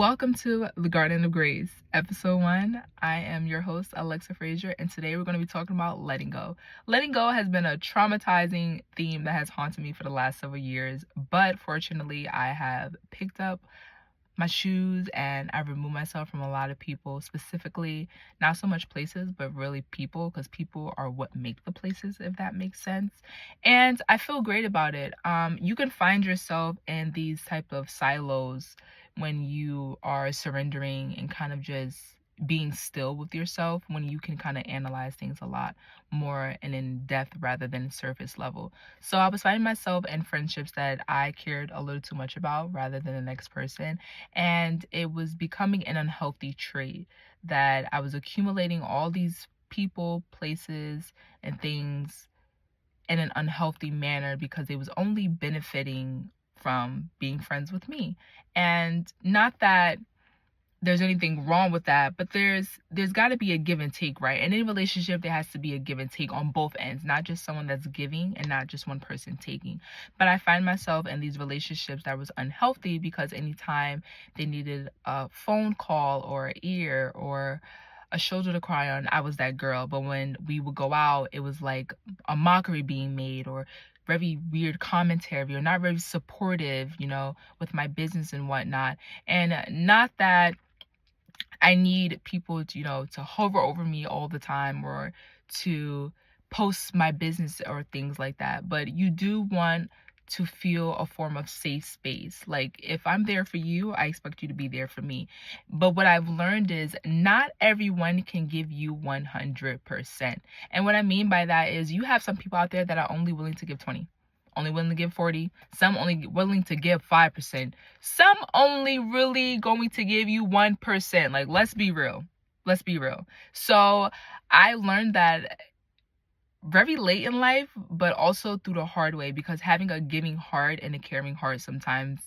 Welcome to the Garden of Grace, episode 1. I am your host, Alexa Frazier, and today we're going to be talking about letting go. Letting go has been a traumatizing theme that has haunted me for the last several years, but fortunately, I have picked up my shoes and I've removed myself from a lot of people, specifically not so much places, but really people, because people are what make the places, if that makes sense. And I feel great about it. You can find yourself in these type of silos when you are surrendering and kind of just being still with yourself, when you can kind of analyze things a lot more and in depth rather than surface level. So I was finding myself in friendships that I cared a little too much about rather than the next person, and it was becoming an unhealthy trait that I was accumulating all these people, places, and things in an unhealthy manner because it was only benefiting from being friends with me. And not that there's anything wrong with that, but there's got to be a give and take, right? In any relationship there has to be a give and take on both ends, not just someone that's giving and not just one person taking. But I find myself in these relationships that was unhealthy because anytime they needed a phone call or an ear or a shoulder to cry on, I was that girl. But when we would go out, it was like a mockery being made or very weird commentary or not very supportive, with my business and whatnot. And not that I need people to, to hover over me all the time or to post my business or things like that. But you do want to feel a form of safe space. Like if I'm there for you, I expect you to be there for me. But what I've learned is not everyone can give you 100%. And what I mean by that is you have some people out there that are only willing to give 20, only willing to give 40, some only willing to give 5%, some only really going to give you 1%. Like, let's be real. Let's be real. So I learned that very late in life, but also through the hard way, because having a giving heart and a caring heart, sometimes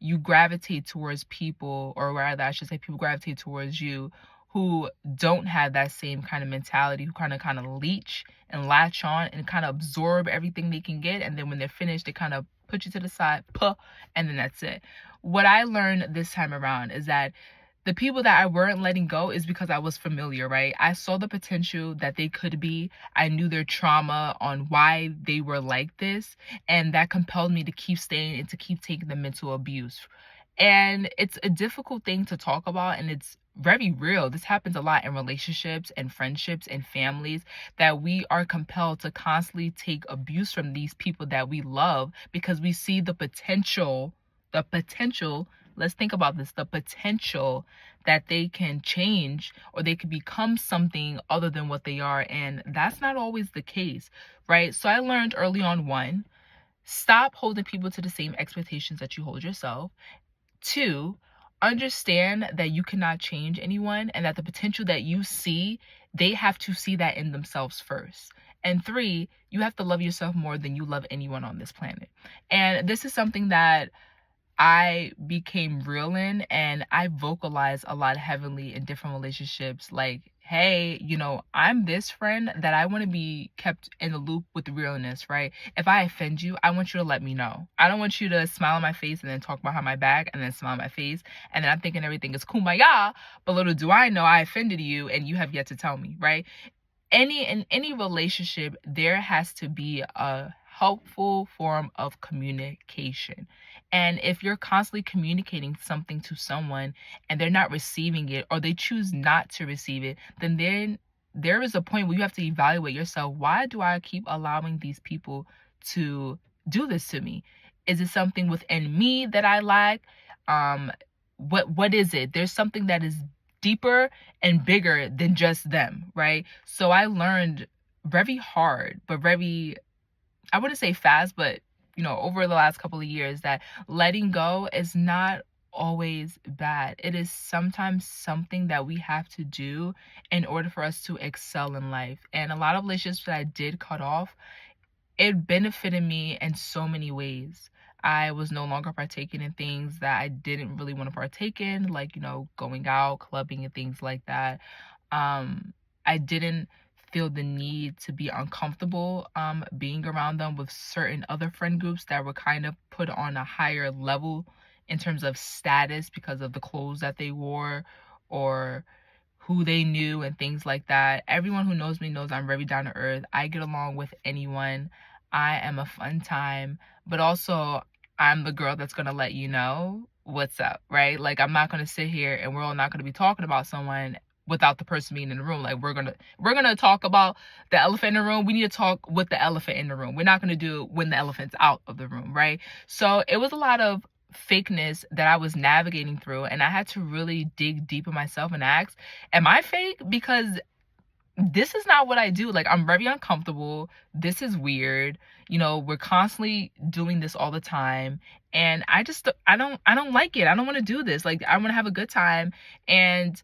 you gravitate towards people, or rather I should say people gravitate towards you who don't have that same kind of mentality, who kind of leech and latch on and kind of absorb everything they can get, and then when they're finished they kind of put you to the side, puh, and then that's it. What I learned this time around is that the people that I weren't letting go is because I was familiar, right? I saw the potential that they could be. I knew their trauma on why they were like this, and that compelled me to keep staying and to keep taking the mental abuse. And it's a difficult thing to talk about, and it's very real. This happens a lot in relationships and friendships and families, that we are compelled to constantly take abuse from these people that we love because we see the potential. Let's think about this, the potential that they can change or they could become something other than what they are. And that's not always the case, right? So I learned early on, one, stop holding people to the same expectations that you hold yourself. Two, understand that you cannot change anyone and that the potential that you see, they have to see that in themselves first. And three, you have to love yourself more than you love anyone on this planet. And this is something that I became real in, and I vocalized a lot heavily in different relationships. Like, hey, I'm this friend that I want to be kept in the loop with realness, right? If I offend you, I want you to let me know. I don't want you to smile on my face and then talk behind my back and then smile on my face. And then I'm thinking everything is kumbaya, but little do I know I offended you and you have yet to tell me, right? In any relationship, there has to be a helpful form of communication. And if you're constantly communicating something to someone and they're not receiving it, or they choose not to receive it, then there is a point where you have to evaluate yourself. Why do I keep allowing these people to do this to me? Is it something within me that I lack? What is it? There's something that is deeper and bigger than just them, right? So I learned very hard, but very, I wouldn't say fast, but over the last couple of years, that letting go is not always bad. It is sometimes something that we have to do in order for us to excel in life. And a lot of relationships that I did cut off, it benefited me in so many ways. I was no longer partaking in things that I didn't really want to partake in, like, going out, clubbing, and things like that. I didn't feel the need to be uncomfortable being around them with certain other friend groups that were kind of put on a higher level in terms of status because of the clothes that they wore or who they knew and things like that. Everyone who knows me knows I'm very down to earth. I get along with anyone. I am a fun time, but also I'm the girl that's going to let you know what's up, right? Like, I'm not going to sit here and we're all not going to be talking about someone without the person being in the room. Like, we're going to talk about the elephant in the room. We need to talk with the elephant in the room. We're not going to do it when the elephant's out of the room, right? So it was a lot of fakeness that I was navigating through, and I had to really dig deep in myself and ask, am I fake? Because this is not what I do. Like, I'm very uncomfortable. This is weird. We're constantly doing this all the time. And I don't like it. I don't want to do this. Like, I want to have a good time. And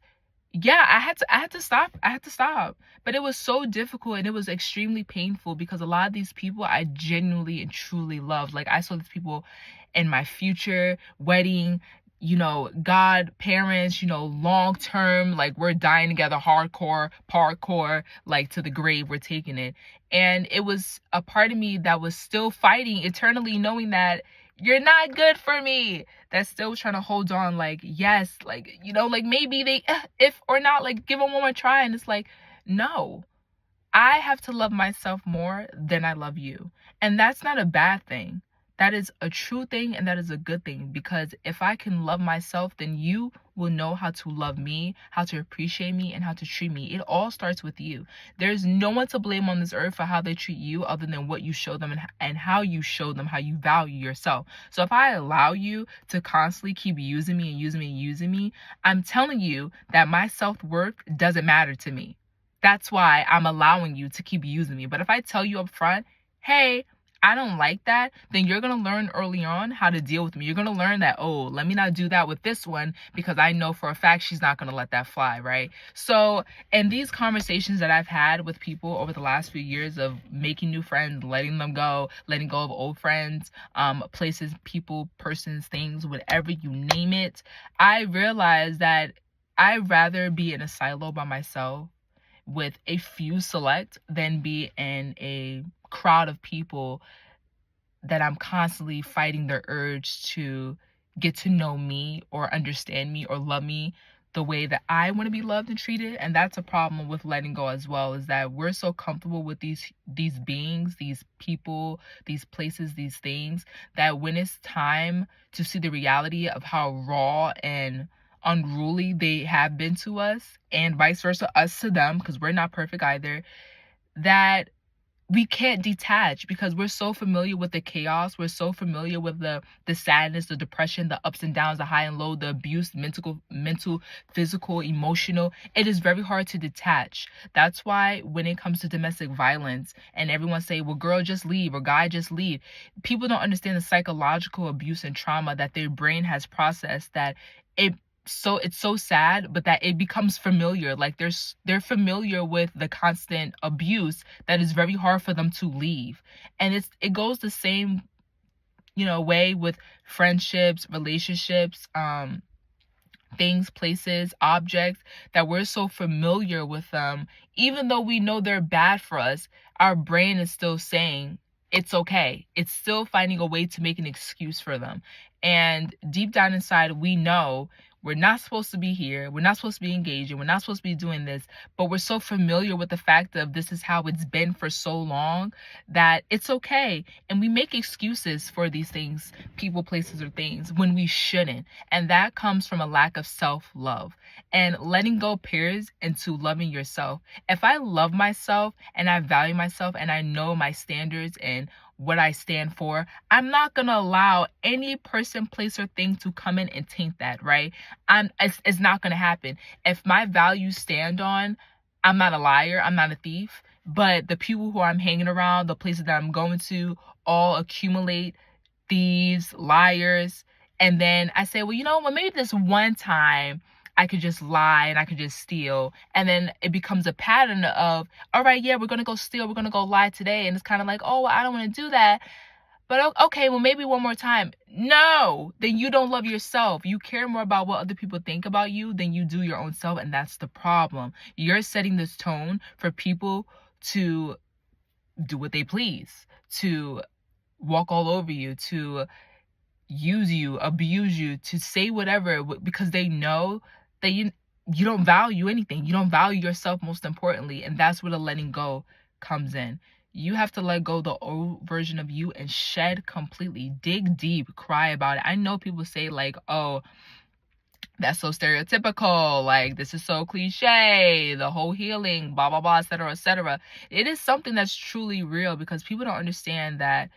yeah, I had to stop. I had to stop. But it was so difficult and it was extremely painful because a lot of these people I genuinely and truly loved. Like, I saw these people in my future wedding, godparents, long term, like, we're dying together, hardcore, parkour, like, to the grave, we're taking it. And it was a part of me that was still fighting eternally, knowing that you're not good for me. That's still trying to hold on, like, yes, like, like, maybe they, if or not, like, give them one more try. And it's like, no, I have to love myself more than I love you. And that's not a bad thing. That is a true thing and that is a good thing, because if I can love myself, then you will know how to love me, how to appreciate me, and how to treat me. It all starts with you. There's no one to blame on this earth for how they treat you other than what you show them and how you show them how you value yourself. So if I allow you to constantly keep using me and using me and using me, I'm telling you that my self-worth doesn't matter to me. That's why I'm allowing you to keep using me. But if I tell you up front, hey, I don't like that, then you're going to learn early on how to deal with me. You're going to learn that, oh, let me not do that with this one because I know for a fact she's not going to let that fly, right? So, in these conversations that I've had with people over the last few years of making new friends, letting them go, letting go of old friends, places, people, persons, things, whatever you name it, I realized that I'd rather be in a silo by myself with a few select than be in a crowd of people that I'm constantly fighting the urge to get to know me or understand me or love me the way that I want to be loved and treated. And that's a problem with letting go as well, is that we're so comfortable with these beings, these people, these places, these things, that when it's time to see the reality of how raw and unruly they have been to us, and vice versa, us to them, because we're not perfect either, that we can't detach because we're so familiar with the chaos. We're so familiar with the sadness, the depression, the ups and downs, the high and low, the abuse, mental, physical, emotional. It is very hard to detach. That's why when it comes to domestic violence and everyone say, well, girl, just leave, or guy, just leave, people don't understand the psychological abuse and trauma that their brain has processed, that it's so sad, but that it becomes familiar. Like, they're familiar with the constant abuse that is very hard for them to leave. And it goes the same way with friendships, relationships, things, places, objects, that we're so familiar with them. Even though we know they're bad for us, our brain is still saying it's okay. It's still finding a way to make an excuse for them. And deep down inside, we know we're not supposed to be here. We're not supposed to be engaging. We're not supposed to be doing this. But we're so familiar with the fact of this is how it's been for so long that it's okay. And we make excuses for these things, people, places, or things, when we shouldn't. And that comes from a lack of self-love. And letting go pairs into loving yourself. If I love myself and I value myself and I know my standards and what I stand for, I'm not gonna allow any person, place, or thing to come in and taint that, right? It's not gonna happen. If my values stand on, I'm not a liar, I'm not a thief, but the people who I'm hanging around, the places that I'm going to, all accumulate thieves, liars. And then I say, well, maybe this one time I could just lie and I could just steal. And then it becomes a pattern of, all right, yeah, we're going to go steal. We're going to go lie today. And it's kind of like, oh, I don't want to do that. But okay, well, maybe one more time. No, then you don't love yourself. You care more about what other people think about you than you do your own self. And that's the problem. You're setting this tone for people to do what they please, to walk all over you, to use you, abuse you, to say whatever because they know that you don't value anything. You don't value yourself, most importantly, and that's where the letting go comes in. You have to let go the old version of you and shed completely. Dig deep, cry about it. I know people say like, "Oh, that's so stereotypical, like this is so cliche, the whole healing, blah blah blah, etc., etc." It is something that's truly real because people don't understand that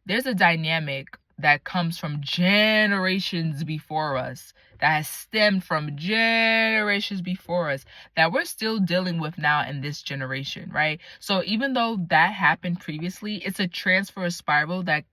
there's a dynamic that comes from generations before us, that has stemmed from generations before us, that we're still dealing with now in this generation, right? So even though that happened previously, it's a transfer spiral that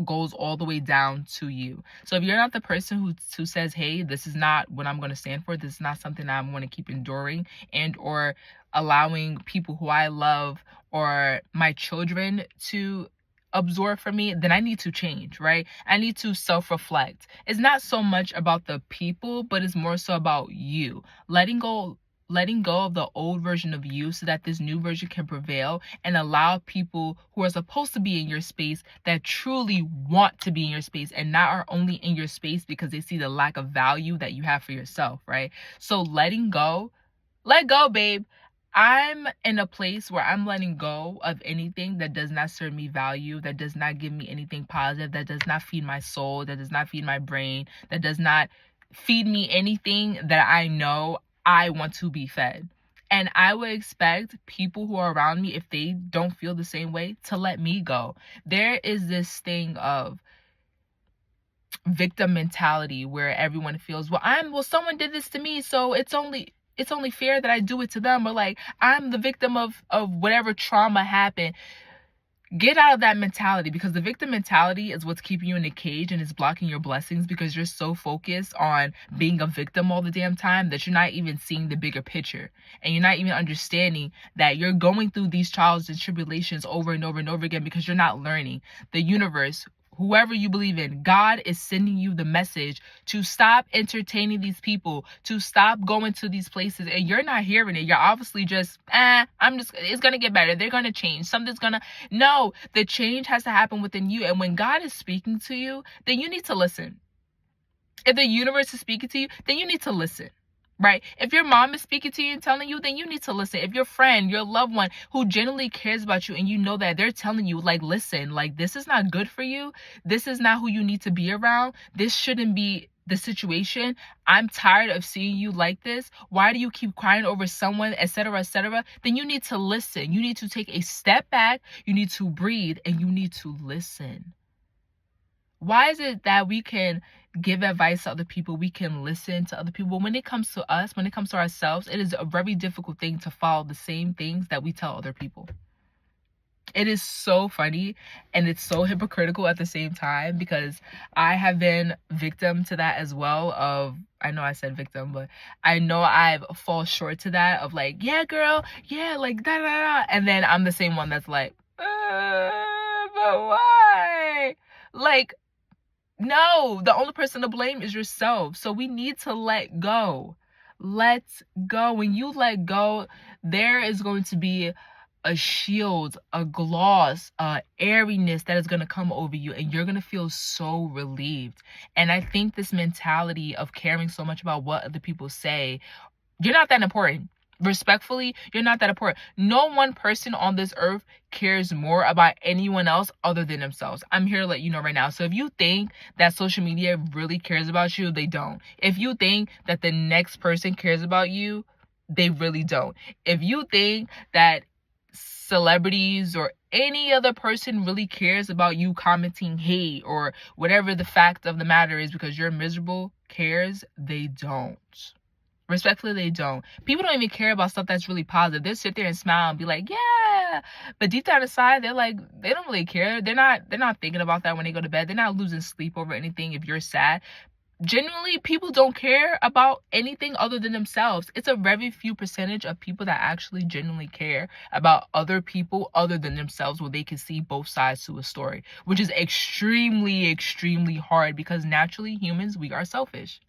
goes all the way down to you. So if you're not the person who says, hey, this is not what I'm going to stand for, this is not something that I'm going to keep enduring and or allowing people who I love or my children to absorb from me, then I need to change, right? I need to self-reflect. It's not so much about the people, but it's more so about you. Letting go of the old version of you so that this new version can prevail and allow people who are supposed to be in your space, that truly want to be in your space and not are only in your space because they see the lack of value that you have for yourself, right? So letting go, let go, babe. I'm in a place where I'm letting go of anything that does not serve me value, that does not give me anything positive, that does not feed my soul, that does not feed my brain, that does not feed me anything that I know I want to be fed. And I would expect people who are around me, if they don't feel the same way, to let me go. There is this thing of victim mentality where everyone feels, well, someone did this to me, so it's only fair that I do it to them, or like I'm the victim of whatever trauma happened. Get out of that mentality, because the victim mentality is what's keeping you in a cage and is blocking your blessings, because you're so focused on being a victim all the damn time that you're not even seeing the bigger picture, and you're not even understanding that you're going through these trials and tribulations over and over and over again because you're not learning. The universe, whoever you believe in, God is sending you the message to stop entertaining these people, to stop going to these places, and you're not hearing it. You're obviously just, it's gonna get better, they're gonna change, no, the change has to happen within you. And when God is speaking to you, then you need to listen. If the universe is speaking to you, then you need to listen. Right? If your mom is speaking to you and telling you, then you need to listen. If your friend, your loved one who genuinely cares about you, and you know that they're telling you, like, listen, like, this is not good for you, this is not who you need to be around, this shouldn't be the situation, I'm tired of seeing you like this, why do you keep crying over someone, etc., etc., then you need to listen. You need to take a step back, you need to breathe, and you need to listen. Why is it that we can give advice to other people, we can listen to other people, when it comes to us, when it comes to ourselves, it is a very difficult thing to follow the same things that we tell other people? It is so funny and it's so hypocritical at the same time, because I have been victim to that as well. I know I said victim, but I know I've fall short to that of like, yeah, girl, yeah, like da da da, and then I'm the same one that's like, but why? Like, no, the only person to blame is yourself. So we need to let go. Let go. When you let go, there is going to be a shield, a gloss, a airiness that is going to come over you, and you're going to feel so relieved. And I think this mentality of caring so much about what other people say, you're not that important. Respectfully, you're not that important. No one person on this earth cares more about anyone else other than themselves. I'm here to let you know right now. So if you think that social media really cares about you, they don't. If you think that the next person cares about you, they really don't. If you think that celebrities or any other person really cares about you commenting hate or whatever the fact of the matter is because you're miserable, they don't. Respectfully, they don't. People don't even care about stuff that's really positive. They'll sit there and smile and be like, yeah. But deep down inside, they're like, they don't really care. They're not thinking about that when they go to bed. They're not losing sleep over anything if you're sad. Genuinely, people don't care about anything other than themselves. It's a very few percentage of people that actually genuinely care about other people other than themselves, where they can see both sides to a story, which is extremely, extremely hard, because naturally humans, we are selfish.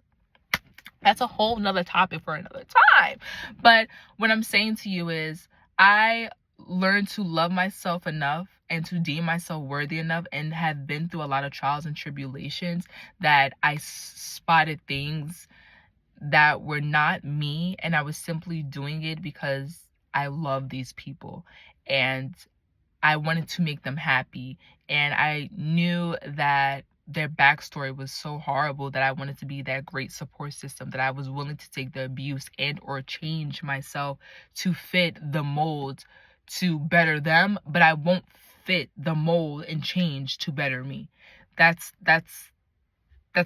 That's a whole nother topic for another time. But what I'm saying to you is, I learned to love myself enough and to deem myself worthy enough and have been through a lot of trials and tribulations that I spotted things that were not me, and I was simply doing it because I love these people and I wanted to make them happy. And I knew that their backstory was so horrible that I wanted to be that great support system, that I was willing to take the abuse and or change myself to fit the mold to better them, but I won't fit the mold and change to better me. That's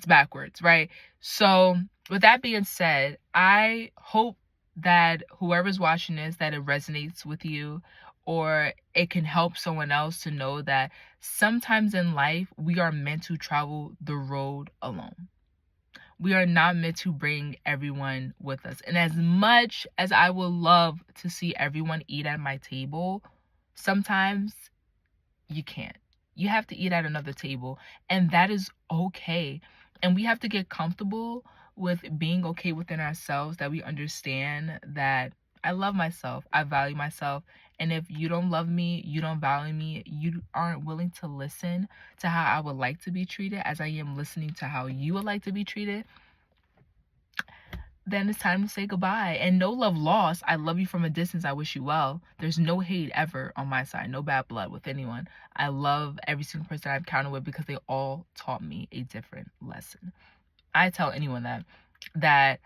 backwards, right? So with that being said, I hope that whoever's watching this, that it resonates with you, or it can help someone else to know that sometimes in life we are meant to travel the road alone. We are not meant to bring everyone with us. And as much as I would love to see everyone eat at my table, sometimes you can't. You have to eat at another table, and that is okay. And we have to get comfortable with being okay within ourselves, that we understand that I love myself, I value myself, and if you don't love me, you don't value me, you aren't willing to listen to how I would like to be treated as I am listening to how you would like to be treated, then it's time to say goodbye. And no love lost. I love you from a distance. I wish you well. There's no hate ever on my side, no bad blood with anyone. I love every single person I've encountered with because they all taught me a different lesson. I tell anyone that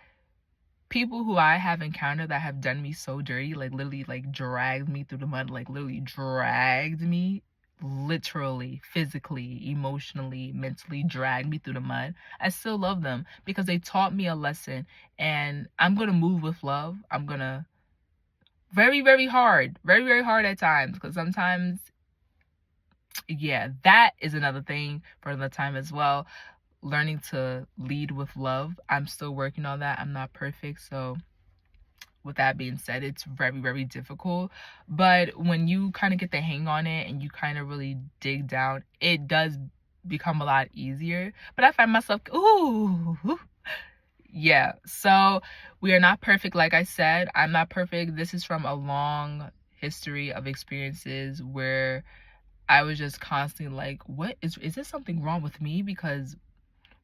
people who I have encountered that have done me so dirty, like literally like dragged me through the mud, like literally dragged me, literally, physically, emotionally, mentally dragged me through the mud, I still love them because they taught me a lesson. And I'm going to move with love. I'm going to very, very hard at times, because sometimes, yeah, that is another thing for another time as well. Learning to lead with love. I'm still working on that. I'm not perfect. So with that being said, it's very, very difficult. But when you kind of get the hang on it and you kind of really dig down, it does become a lot easier. But I find myself, ooh, yeah. So we are not perfect. Like I said, I'm not perfect. This is from a long history of experiences where I was just constantly like, what is there something wrong with me? Because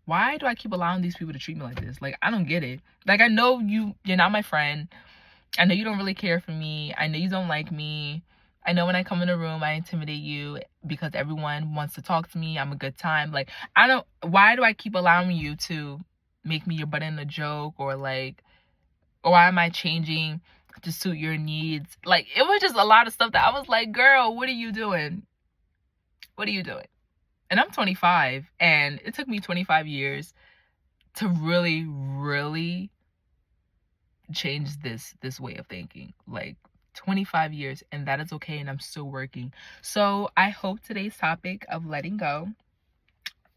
why do I keep allowing these people to treat me like this? Like, I don't get it. Like, I know you're not my friend. I know you don't really care for me. I know you don't like me. I know when I come in a room, I intimidate you because everyone wants to talk to me. I'm a good time. Like, why do I keep allowing you to make me your butt in a joke, or like, or why am I changing to suit your needs? Like, it was just a lot of stuff that I was like, girl, what are you doing? What are you doing? And I'm 25, and it took me 25 years to really, really change this way of thinking. Like 25 years, and that is okay, and I'm still working. So I hope today's topic of letting go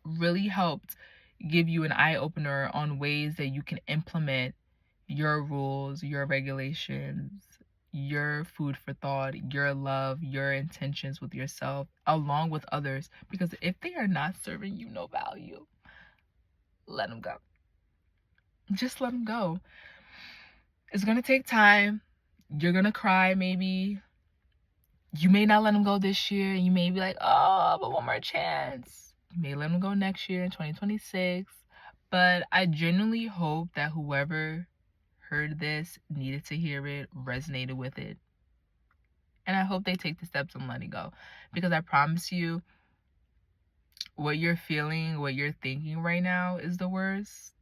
really helped give you an eye-opener on ways that you can implement your rules, your regulations, your food for thought, your love, your intentions with yourself along with others, because if they are not serving you no value, let them go. Just let them go. It's gonna take time. You're gonna cry, maybe. You may not let them go this year. You may be like, oh, but one more chance. You may let them go next year in 2026. But I genuinely hope that whoever heard this, needed to hear it, resonated with it. And I hope they take the steps on letting go. Because I promise you, what you're feeling, what you're thinking right now is the worst.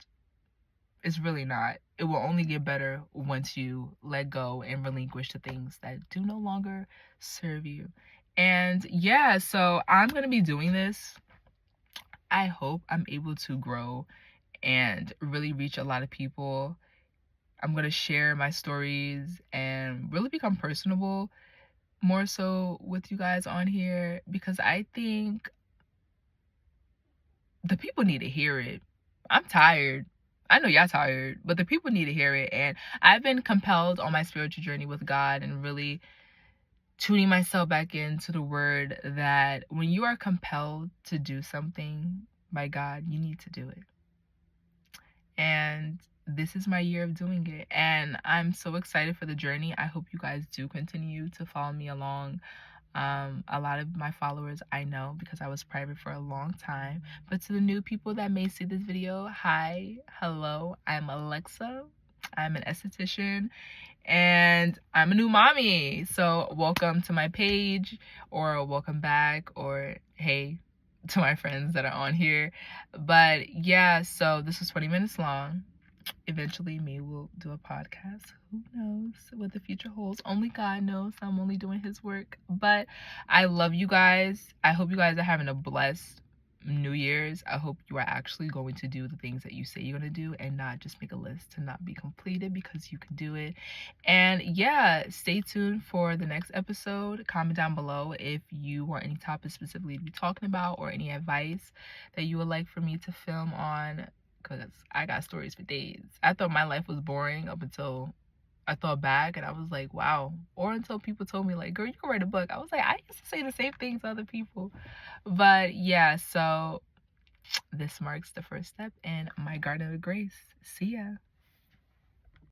It's really not. It will only get better once you let go and relinquish the things that do no longer serve you. And yeah, so I'm going to be doing this. I hope I'm able to grow and really reach a lot of people. I'm going to share my stories and really become personable more so with you guys on here, because I think the people need to hear it. I'm tired. I know y'all tired, but the people need to hear it. And I've been compelled on my spiritual journey with God and really tuning myself back into the word that when you are compelled to do something by God, you need to do it. And this is my year of doing it. And I'm so excited for the journey. I hope you guys do continue to follow me along. A lot of my followers I know because I was private for a long time. But to the new people that may see this video, hi, hello, I'm Alexa. I'm an esthetician and I'm a new mommy. So welcome to my page, or welcome back, or hey to my friends that are on here. But yeah, so this was 20 minutes long. Eventually me will do a podcast. Who knows what the future holds? Only God knows. I'm only doing his work. But I love you guys. I hope you guys are having a blessed New Year's. I hope you are actually going to do the things that you say you're going to do and not just make a list to not be completed, because you can do it. And yeah, stay tuned for the next episode. Comment down below if you want any topics specifically to be talking about, or any advice that you would like for me to film on, because I got stories for days. I thought my life was boring up until I thought back and I was like, wow. Or until people told me, like, girl, you can write a book. I was like, I used to say the same things to other people. But yeah, so this marks the first step in my garden of grace. See ya.